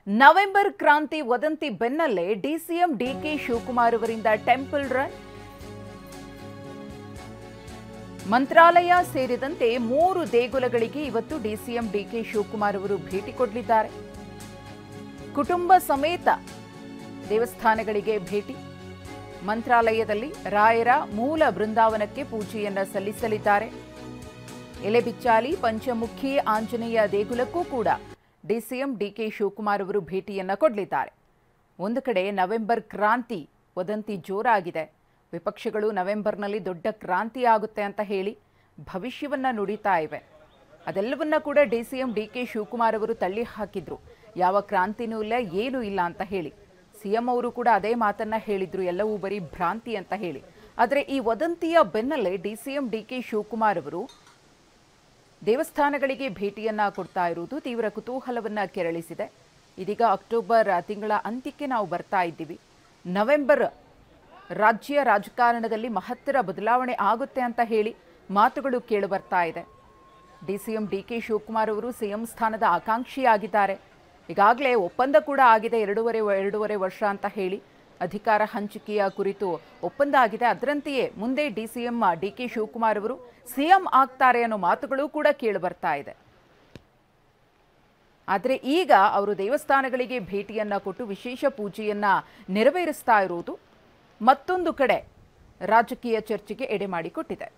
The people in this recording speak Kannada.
ನವೆಂಬರ್ ಕ್ರಾಂತಿ ವದಂತಿ ಬೆನ್ನಲ್ಲೇ ಡಿಸಿಎಂ ಡಿಕೆ ಶಿವಕುಮಾರ್ ಅವರಿಂದ ಟೆಂಪಲ್ ರನ್. ಮಂತ್ರಾಲಯ ಸೇರಿದಂತೆ 3 ದೇಗುಲಗಳಿಗೆ ಇವತ್ತು ಡಿಸಿಎಂ ಡಿಕೆ ಶಿವಕುಮಾರ್ ಅವರು ಭೇಟಿ ಕೊಡಲಿದ್ದಾರೆ. ಕುಟುಂಬ ಸಮೇತ ದೇವಸ್ಥಾನಗಳಿಗೆ ಭೇಟಿ. ಮಂತ್ರಾಲಯದಲ್ಲಿ ರಾಯರ ಮೂಲ ಬೃಂದಾವನಕ್ಕೆ ಪೂಜೆಯನ್ನ ಸಲ್ಲಿಸಲಿದ್ದಾರೆ. ಎಲೆಬಿಚ್ಚಾಲಿ ಪಂಚಮುಖಿ ಆಂಜನೇಯ ದೇಗುಲಕ್ಕೂ ಕೂಡ ಡಿಸಿಎಂ ಡಿಕೆ ಶಿವಕುಮಾರ್ ಅವರು ಭೇಟಿಯನ್ನ ಕೊಡಲಿದ್ದಾರೆ. ಒಂದು ಕಡೆ ನವೆಂಬರ್ ಕ್ರಾಂತಿ ವದಂತಿ ಜೋರಾಗಿದೆ. ವಿಪಕ್ಷಗಳು ನವೆಂಬರ್ನಲ್ಲಿ ದೊಡ್ಡ ಕ್ರಾಂತಿ ಆಗುತ್ತೆ ಅಂತ ಹೇಳಿ ಭವಿಷ್ಯವನ್ನ ನುಡಿತಾ ಇವೆ. ಅದೆಲ್ಲವನ್ನ ಕೂಡ ಡಿಸಿಎಂ ಡಿಕೆ ಶಿವಕುಮಾರ್ ಅವರು ತಳ್ಳಿ ಹಾಕಿದ್ರು. ಯಾವ ಕ್ರಾಂತಿನೂ ಇಲ್ಲ, ಏನೂ ಇಲ್ಲ ಅಂತ ಹೇಳಿ. ಸಿಎಂ ಅವರು ಕೂಡ ಅದೇ ಮಾತನ್ನ ಹೇಳಿದ್ರು, ಎಲ್ಲವೂ ಬರೀ ಭ್ರಾಂತಿ ಅಂತ ಹೇಳಿ. ಆದರೆ ಈ ವದಂತಿಯ ಬೆನ್ನಲ್ಲೇ ಡಿಸಿಎಂ ಡಿಕೆ ಶಿವಕುಮಾರ್ ಅವರು ದೇವಸ್ಥಾನಗಳಿಗೆ ಭೇಟಿಯನ್ನ ಕೊಡ್ತಾ ಇರುವುದು ತೀವ್ರ ಕುತೂಹಲವನ್ನ ಕೆರಳಿಸಿದೆ. ಇದೀಗ ಅಕ್ಟೋಬರ್ ತಿಂಗಳ ಅಂತ್ಯಕ್ಕೆ ನಾವು ಬರ್ತಾ ಇದ್ದೀವಿ. ನವೆಂಬರ್ ರಾಜ್ಯ ರಾಜಕಾರಣದಲ್ಲಿ ಮಹತ್ತರ ಬದಲಾವಣೆ ಆಗುತ್ತೆ ಅಂತ ಹೇಳಿ ಮಾತುಗಳು ಕೇಳಿ ಬರ್ತಾ ಇದೆ. ಡಿಸಿಎಂ ಡಿಕೆ ಶಿವಕುಮಾರ್ ಅವರು ಸಿಎಂ ಸ್ಥಾನದ ಆಕಾಂಕ್ಷಿಯಾಗಿದ್ದಾರೆ. ಈಗಾಗಲೇ ಒಪ್ಪಂದ ಕೂಡ ಆಗಿದೆ. ಎರಡೂವರೆ ವರ್ಷ ಅಂತ ಹೇಳಿ ಅಧಿಕಾರ ಹಂಚಿಕೆಯ ಕುರಿತು ಒಪ್ಪಂದ ಆಗಿದೆ. ಅದರಂತೆಯೇ ಮುಂದೆ ಡಿಸಿಎಂ ಡಿಕೆ ಶಿವಕುಮಾರ್ ಅವರು ಸಿಎಂ ಆಗ್ತಾರೆ ಅನ್ನೋ ಮಾತುಗಳು ಕೂಡ ಕೇಳಿ ಬರ್ತಾ ಇದೆ. ಆದರೆ ಈಗ ಅವರು ದೇವಸ್ಥಾನಗಳಿಗೆ ಭೇಟಿಯನ್ನ ಕೊಟ್ಟು ವಿಶೇಷ ಪೂಜೆಯನ್ನ ನೆರವೇರಿಸ್ತಾ ಇರುವುದು ಮತ್ತೊಂದು ಕಡೆ ರಾಜಕೀಯ ಚರ್ಚೆಗೆ ಎಡೆ ಮಾಡಿಕೊಟ್ಟಿದೆ.